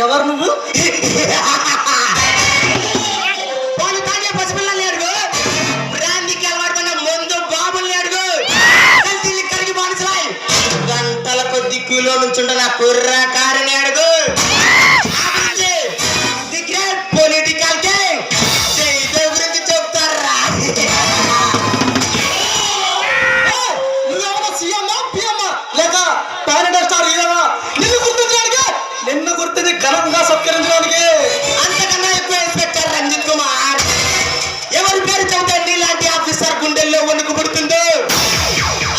ఎవరు నువ్వు? పసిపిల్లలు అడుగు, బ్రాంతికి అలవాటున్న ముందు బాబుల్ని అడుగు, కరిగి బానిసలాయి గంటల కొద్ది క్యూలో నుంచుంట నా కుర్రకారిని అడుగు. పొలిటికల్ జయదేవ్ గురించి చెప్తారా? నువ్వేమన్నా సీఎమ్మా పిఎమ్మా లేక ప్యానెట్ స్టార్ హీరోవా? నిన్ను గుర్తించి ఘనంగా సత్కరించడానికి అంతకన్నా ఎక్కువ ఇన్స్పెక్టర్ రంజిత్ కుమార్. ఎవరి పేరు చెబితే నీలాంటి ఆఫీసర్ గుండెల్లో వణుకు పుడుతుందో,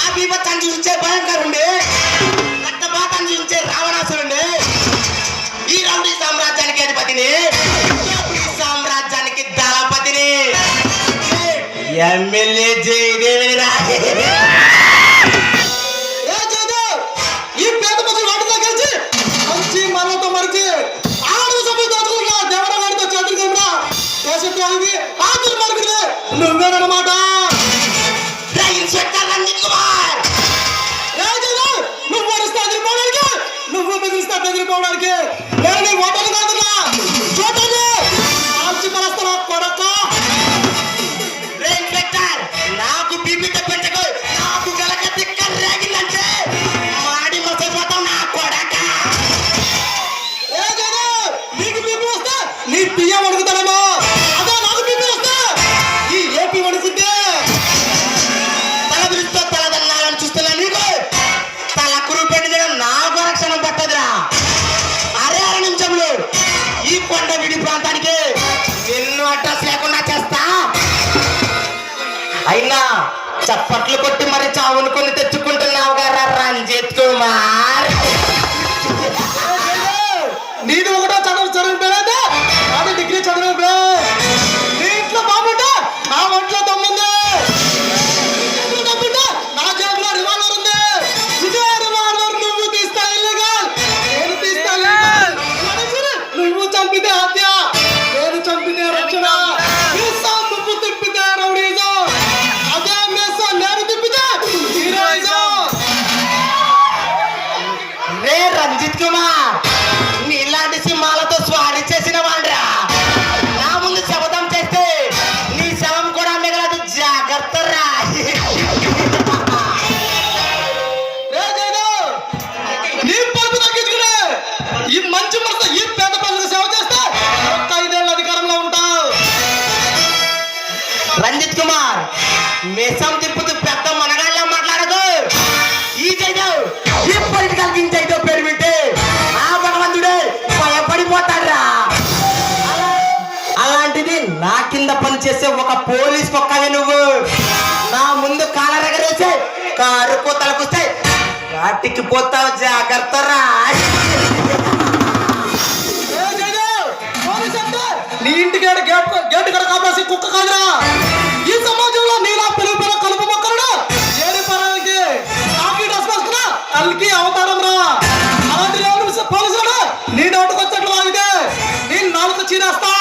ఆ బీభత్సాన్ని చూసే భయంకరుండే, రక్తపాతాన్ని చూసే రావణాసురుండే, ఈ రౌడీ సామ్రాజ్యానికి అధిపతిని, సామ్రాజ్యానికి దళపతిని, ఎమ్మెల్యే జయదేవిరా. ఈ పేద ప్రజలు వాటితో కలిసి మంచి మనతో మరిచి ఆడు సభ్యులు దాచుకున్నా దేవర వాడితో చేతులుగా దేశద్రోహివి ఆతులు మరుగులే నువ్వేనమాట. ఇన్స్పెక్టర్ రంజిత్ కుమార్, నువ్వు వరిస్తే ఎదిరిపోవడానికి, నువ్వు బెదిరిస్తే బెదిరిపోవడానికి నేను నీ ఓటర్లు కాదున్నా చూడండి ఆల్చి పరస్తున్నా కొడక. ఇన్స్పెక్టర్, నాకు బీపీ తెప్పించకు, నాకు గలక తిక్క రేగిందంటే మాడి మసైపోతావు నా కొడక. నీకు బీపీ వస్తే నీ పియ్యం అడుగుతాడమ్మా, అదే నాకు బీపీ వస్తే ఈ ఏపీ అడుగుతుంటే తల దృష్టితో తలదన్నాలని చూస్తున్నా నీకు తల కురువు పెట్టించడం నాకు రక్షణ పట్టదురా. అరే 6 నిమిషంలో ఈ కొండ విడి ప్రాంతానికి నిన్ను అడ్రస్ లేకుండా చేస్తా. అయినా చప్పట్లు కొట్టి మరి చావును కొని తెచ్చుకుంటున్నావు గారా రంజిత్ కుమార్. నీది ఒకటో చదివిపోయాదే, నాది డిగ్రీ చదివిపోయా. నీ ఇంట్లో బాగుంటే నా ఒంట్లో దమ్ముంది, నా జేబులో రివాల్వర్ ఉంది. ఇదే రివాల్వర్ నువ్వు తీస్తా ఇల్లీగల్, నేను తీస్తా లీగల్. నువ్వు చంపితే హత్య, నేను చంపితే రక్షణ. నువ్వు తిప్పితే రౌడీజం, అదే మేసా నేను తిప్పితే హీరోయిజం. రే రంజిత్ కుమార్, నీలాంటి సింహాలతో స్వారీ చేసిన వాడ్రా. నా ముందు శపథం చేస్తే నీ శవం కూడా మిగలదు, జాగ్రత్త రా. నీ పరుపు తగ్గించుకునే ఈ మంచి మనసు ఈ పేద ప్రజలకు సేవ చేస్తే 5 ఏళ్ళ అధికారంలో ఉంటావు. రంజిత్ కుమార్, మేసం తిప్పుతూ పెద్ద మనగాళ్ళ మాట్లాడదు. ఈ జైదేవ్, ఈ పొలిటికల్ కింగ్ జైదేవ్ పేరు వింటే ఆ భగవంతుడే భయపడిపోతాడ్రా. అలాంటిది నా కింద పనిచేసే ఒక పోలీస్ పక్కనే నువ్వు నా ముందు కాలరగరేసే కారు కోతలకొస్తే వాటికి పోతావు, జాగ్రత్త రా. నీ ఇంటికి గేటు కడ కాపాసి కుక్క కాదురా. ఈ సమాజంలో నీలా పిలుపుల కలుపు మొక్కలు ఏడి పరానికి కాకి డ్రెస్ వేసుకున్నా అల్కి అవతారం రా. అలాంటి పోలీసులు నీ నోటుకు వచ్చేట్లు ఆగితే నీ నాలుగు చీరేస్తా.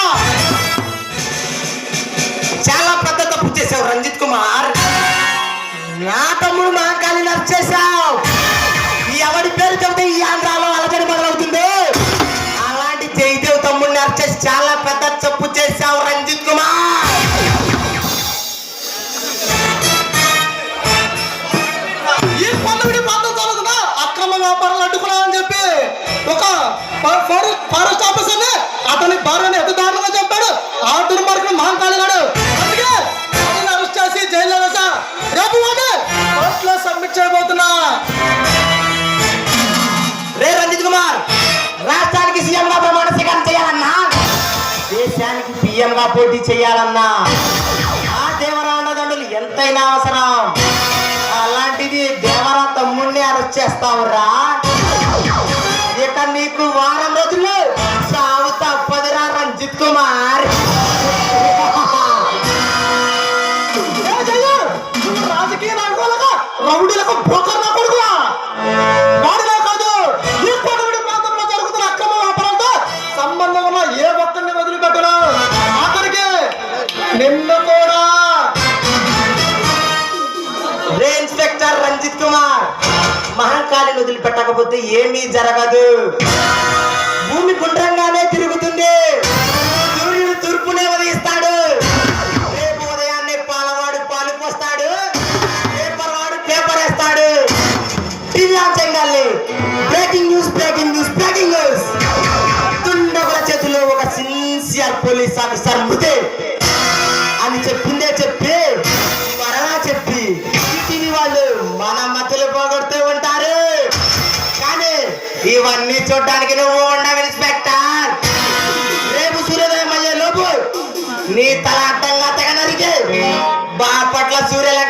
చాలా పెద్ద తప్పు చేసావు రంజిత్ కుమార్. నా తమ్ముడు మహాకాళి నచ్చేసావు. ఎవడి పేరు చెబితే ఈ ఆంధ్రాలో అలజడి మొదలవుతుంది. అలాంటి జయదేవ్ తమ్ముడిని అర్చేసి చాలా పెద్ద తప్పు చేశావు రంజిత్ కుమార్. ఈ పల్లవిడి ప్రాంతం జరుగుతున్నా అక్రమ వ్యాపారాలు అడ్డుకున్నామని చెప్పి ఒక ఫారెస్ట్ ఆఫీసర్ ని అతని భార్యని ఎత్తుదారులుగా చెప్పాడు ఆ దుర్మార్గుడు మహాకాళి గాడు. అందుకే అతన్ని అరెస్ట్ చేసి జైల్లో వేసా. రేపు కోర్టులో సబ్మిట్ చేయబోతున్నా. రే రంజిత్ కుమార్, రాష్ట్రానికి సీఎంగా ప్రమాణ స్వీకారం చేయాలన్నా, దేశానికి పిఎంగా పోటీ చేయాలన్నా ఆ దేవరా అన్నదండులు ఎంతైనా అవసరం. అలాంటిది దేవరా తమ్ముడిని అరెస్ట్ చేస్తావురా. ఇక నీకు వారం రోజుల్లో సాగు తప్పదురా రంజిత్ కుమార్. రాజకీయ నాయకులుగా రౌడీలకు బ్రోకర్ నా కొడుకులా వాడిలా కాదు. ఈ పల్లవిడి ప్రాంతంలో జరుగుతున్న అక్రమ వ్యాపారంతో సంబంధం ఉన్న ఏ ఒక్కరిని వదిలిపెట్టను. ఆఖరికి నిన్ను కూడా. రే ఇన్స్పెక్టర్ రంజిత్ కుమార్, మహంకాళిని వదిలిపెట్టకపోతే ఏమీ జరగదు. భూమి గుండ్రంగానే తిరుగుతుంది, సూర్యుడు తూర్పునే ఉదయిస్తాడు. రేపు ఉదయాన్నే పాలవాడు పాలు పోస్తాడు, పేపర్ వాడు పేపర్ వేస్తాడు. టీవీ ఆన్ చేయాలి. Breaking news, breaking news, breaking news. దుండగుల చేతిలో ఒక సిన్సియర్ పోలీస్ ఆఫీసర్ మృతే అని చెప్పిందే చెప్పి త్వరగా చెప్పి టీవీ వాళ్ళు మన మధ్యలో పోగొడుతూ ఉంటారు. కానీ ఇవన్నీ చూడడానికి నువ్వు ఉండవు ఇన్స్పెక్టర్. రేపు సూర్యోదయం అయ్యే లోపు నీ తల అడ్డంగా తెగ నరికి బాపట్ల సూర్యలంక